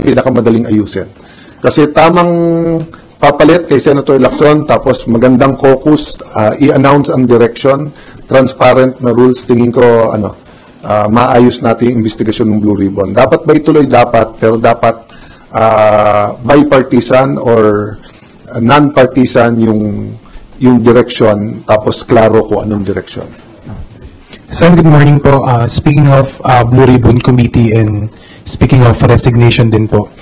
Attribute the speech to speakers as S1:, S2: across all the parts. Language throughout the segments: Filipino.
S1: pinakamadaling ayusin. Kasi tamang papalit kay Senator Lacson, tapos magandang caucus, i-announce ang direction, transparent na rules, tingin ko, maayos natin yung investigasyon ng Blue Ribbon. Dapat ba ituloy? Dapat, pero dapat bipartisan or non-partisan yung direction, tapos klaro kung anong direction.
S2: Sen, good morning po. Speaking of Blue Ribbon Committee and speaking of resignation din po,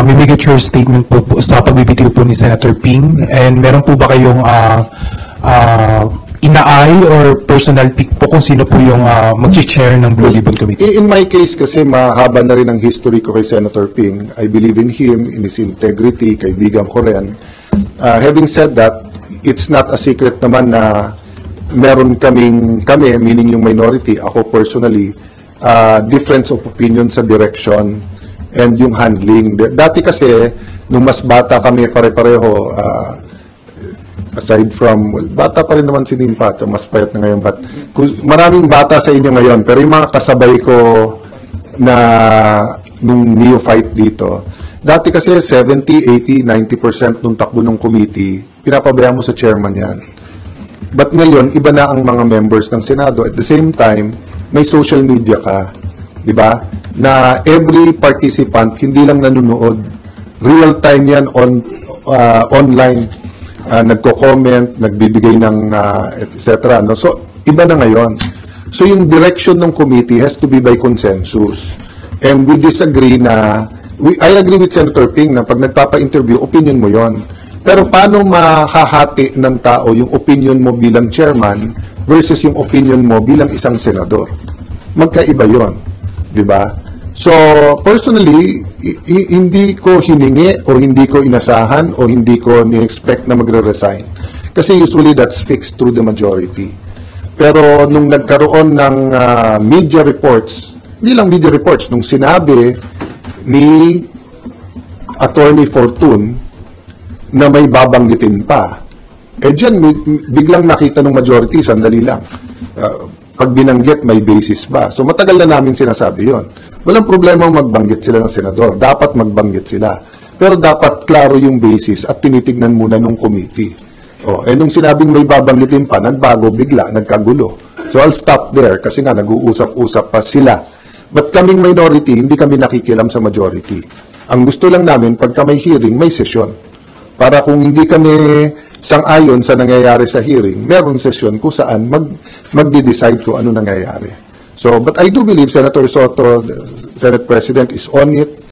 S2: may get your statement po sa pagbibitiw po ni Senator Ping, and meron po ba kayong inaay or personal pick po kung sino po yung mag-chair ng Blue Ribbon Committee?
S1: In my case kasi mahaba na rin ang history ko kay Senator Ping. I believe in him, in his integrity, kaibigan ko rin. Having said that, it's not a secret naman na meron kami, meaning yung minority, ako personally, difference of opinion sa direction and yung handling. Dati kasi, nung mas bata kami pare-pareho, aside from, bata pa rin naman si Nimpa, mas payat na ngayon, but maraming bata sa inyo ngayon, pero yung mga kasabay ko na nung neophyte dito, dati kasi 70, 80, 90% nung takbo ng committee, pinapabayaan mo sa chairman yan. But ngayon, iba na ang mga members ng Senado. At the same time, may social media ka, di ba? Na every participant, hindi lang nanonood. Real time yan online. Nagko-comment, nagbibigay ng etc. No? So, iba na ngayon. So, yung direction ng committee has to be by consensus. And we disagree na, I agree with Senator Ping na pag nagpapa-interview, opinion mo yon. Pero paano mahahati ng tao yung opinion mo bilang chairman versus yung opinion mo bilang isang senador? Magkaiba yon, di ba? So, personally, hindi ko hiningi o hindi ko inasahan o hindi ko ni-expect na magre-resign. Kasi usually that's fixed through the majority. Pero nung nagkaroon ng media reports, hindi lang media reports, nung sinabi ni Attorney Fortune na may babanggitin pa, dyan biglang nakita ng majority, sandali lang. Pag binanggit, may basis ba? So matagal na namin sinasabi yon. Walang problema magbanggit sila ng senador. Dapat magbanggit sila. Pero dapat klaro yung basis at tinitignan muna ng committee. Nung sinabing may babanggitin pa, nagbago bigla, nagkagulo. So I'll stop there kasi nga nag-uusap-usap pa sila. But kaming minority, hindi kami nakikialam sa majority. Ang gusto lang namin, pagka may hearing, may session. Para kung hindi kami sang-ayon sa nangyayari sa hearing, meron session kung saan magde-decide kung ano nangyayari. So, but I do believe Senator Soto, the Senate President, is on it.